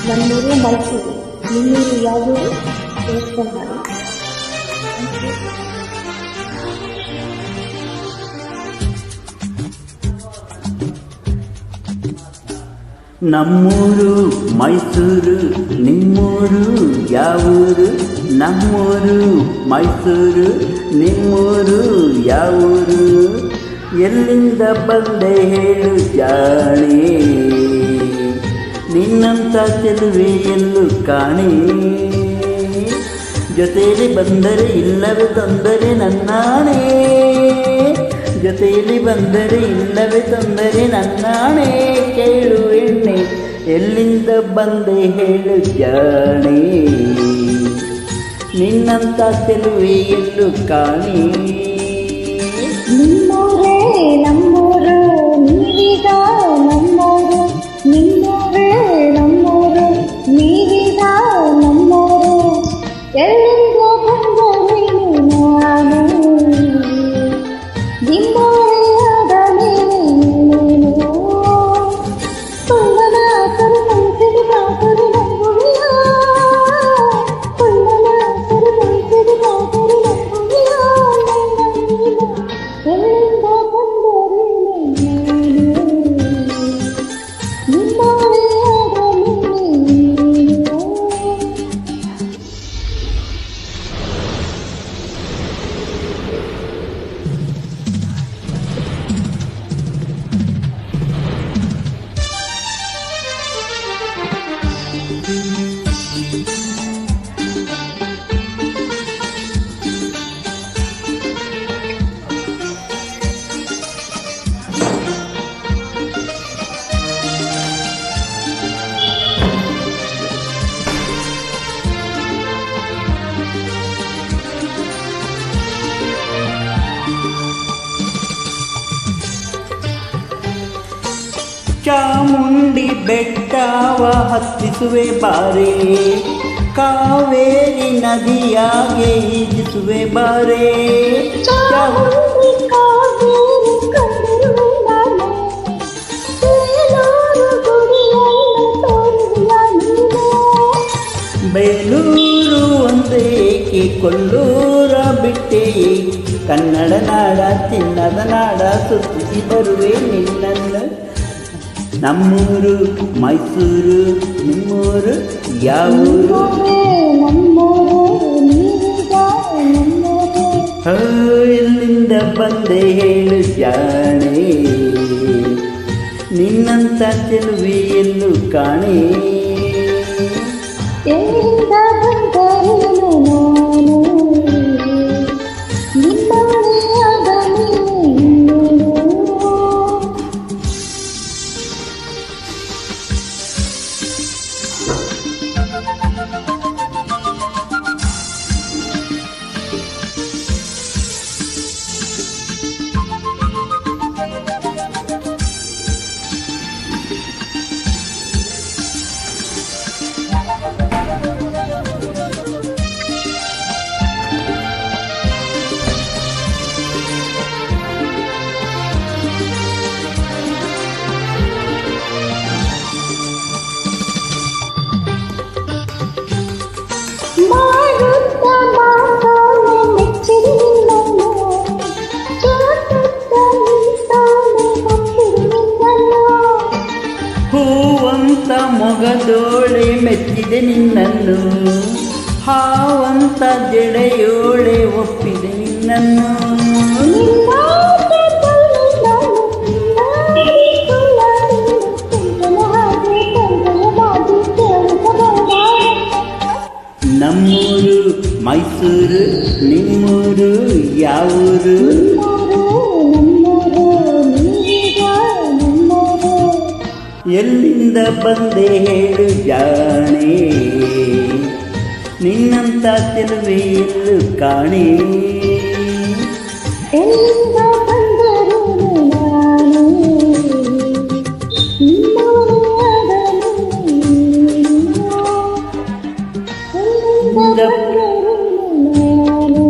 ನಮ್ಮೂರು ಮೈಸೂರು, ನಿಮ್ಮೂರು ಯಾವುದು? ದೇವಸ್ಥಾನ. ನಮ್ಮೂರು ಮೈಸೂರು, ನಿಮ್ಮೂರು ಯಾವೂರು? ನಮ್ಮೂರು ಮೈಸೂರು, ನಿಮ್ಮೂರು ಯಾವೂರು? ಎಲ್ಲಿಂದ ಬಂದೆ ಹೇಳು ಜಾಣೆ, ನಿನ್ನಂಥ ಚೆಲುವೆ ಎಲ್ಲೂ ಕಾಣೆ. ಜೊತೆಯಲ್ಲಿ ಬಂದರೆ ಇಲ್ಲವೇ ತೊಂದರೆ ನನ್ನಾಣೆ, ಜೊತೆಯಲ್ಲಿ ಬಂದರೆ ಇಲ್ಲವೇ ತೊಂದರೆ ನನ್ನಾಣೆ. ಕೇಳು ಎಣ್ಣೆ, ಎಲ್ಲಿಂದ ಬಂದೆ ಹೇಳು ಜಾಣೆ, ನಿನ್ನಂಥ ಚೆಲುವೆ ಎಲ್ಲೂ ಕಾಣೆ. ನಿಮ್ಮೂರೇ ನಮ್ಮೂರು, ನೀವೀಗ ನಮ್ಮೂರು. ನಿಮ್ಮೂರೇ ನಮ್ಮೂರು, ನೀವೀಗ ನಮ್ಮೂರು. ಎಲ್ಲಿಂದ ಬಂದರೇನು ನಾನು, ನಿಮ್ಮೂರಿಯಾದ ನೀನು. ಕುಳ್ಳನ ಕರುಮೈಸಿದ ಕಾಕರು ನಂಬುವಿಯ, ಕುಳ್ಳನ ಕರುಮೈಸಿದ ಕಾಕರು ನಂಬುವಿಯ. ಎಲ್ಲಿಂದ ಬಂದರೇನು ನೀನು, ನಿಮ್ಮೂರಿಯಾದ ನೀನು. ಚಾಮುಂಡಿ ಬೆಟ್ಟವ ಹತ್ತಿಸುವೆ ಬಾರೆ, ಕಾವೇರಿ ನದಿಯಾಗೆ ಈಜಿಸುವೆ ಬಾರೆ. ಚಾಮುಂಡಿ ಕಾವೇರಿ ಕಂಡಿರುವೆ ನಾನು, ಬೇಲೂರು ಗುಡಿಯನ್ನು ತೋರುವೆಯ ನೀನು. ಬೇಲೂರು ಒಂದೇಕೆ ಕೊಲ್ಲೂರ ಬಿಟ್ಟೆ, ಕನ್ನಡ ನಾಡ ಚಿನ್ನದ ನಾಡ ಸುತ್ತಿಸಿ ಬರುವೆ ನಿನ್ನನ್ನು. ನಮ್ಮೂರು ಮೈಸೂರು, ನಿಮ್ಮೂರು ಯಾವೂರು? ಎಲ್ಲಿಂದ ಬಂದೆ ಹೇಳು ಜಾಣೆ, ನಿನ್ನಂಥ ಚೆಲುವೆ ಎಲ್ಲೂ ಕಾಣೆ. ಎಲ್ಲಿಂದ ಬಂದರೇನು ನಾನು, ನಿಮ್ಮೂರಿಯಾದ ನೀನು. ಮಾಡುತ್ತ ಮಾತಾನೆ ಮೆಚ್ಚಿದೆ ನಿನ್ನನ್ನು, ಚೋಟುತ್ತ ನಿಂತಾನೆ ಹೊತ್ತಿರು ನಿನ್ನನ್ನು. ಹೂವಂತ ಮೊಗದೋಳೆ ಮೆಚ್ಚಿದೆ ನಿನ್ನನ್ನು, ಹಾವಂತ ಜಡೆಯೋಳೆ ಒಪ್ಪಿದೆ ನಿನ್ನನ್ನು. ನಮ್ಮೂರು ಮೈಸೂರು, ನಿಮ್ಮೂರು ಯಾವೂರು? ಎಲ್ಲಿಂದ ಬಂದೆ ಹೇಳು ಜಾಣೆ, ನಿನ್ನಂಥ ಚೆಲುವೆ ಎಲ್ಲೂ ಕಾಣೆ. ಎಲ್ಲಿಂದ ಬಂದರೇನು ನಾನು, ನಿಮ್ಮೂರಿಯಾದ ನೀನು. ಎಲ್ಲಿಂದ ಬಂದರೇನು ನಾನು,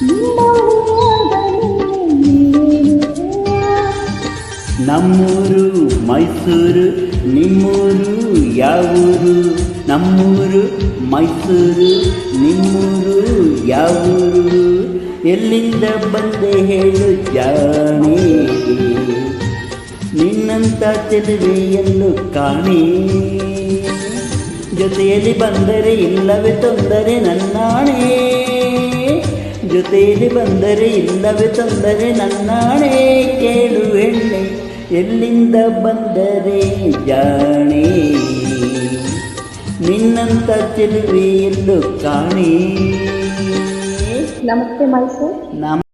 ನಿಮ್ಮೂರಿಯಾದ ನೀನು. ನಮ್ಮೂರು ಮೈಸೂರು, ನಮ್ಮೂರು ನಿಮ್ಮೂರು ಯಾವೂರು? ನಮ್ಮೂರು ಮೈಸೂರು, ನಿಮ್ಮೂರು ಯಾವೂರು? ಎಲ್ಲಿಂದ ಬಂದೆ ಹೇಳು ಜಾಣೆ, ನಿನ್ನಂತ ಚೆಲುವೆಯನ್ನು ಕಾಣೆ. ಜೊತೆಯಲ್ಲಿ ಬಂದರೆ ಇಲ್ಲವೇ ತೊಂದರೆ ನನ್ನಾಣೆ, ಜೊತೆಯಲ್ಲಿ ಬಂದರೆ ಇಲ್ಲವೇ ತೊಂದರೆ ನನ್ನಾಣೆ. ಕೇಳು ಹೆಣ್ಣೆ ಎಲ್ಲಿಂದ ಬಂದರೆ ಜಾಣೆ, ನಿನ್ನಂತ ಚೆಲುವೆಯನ್ನು ಕಾಣೆ. ನಮಸ್ತೆ ಮೈಸೂರು.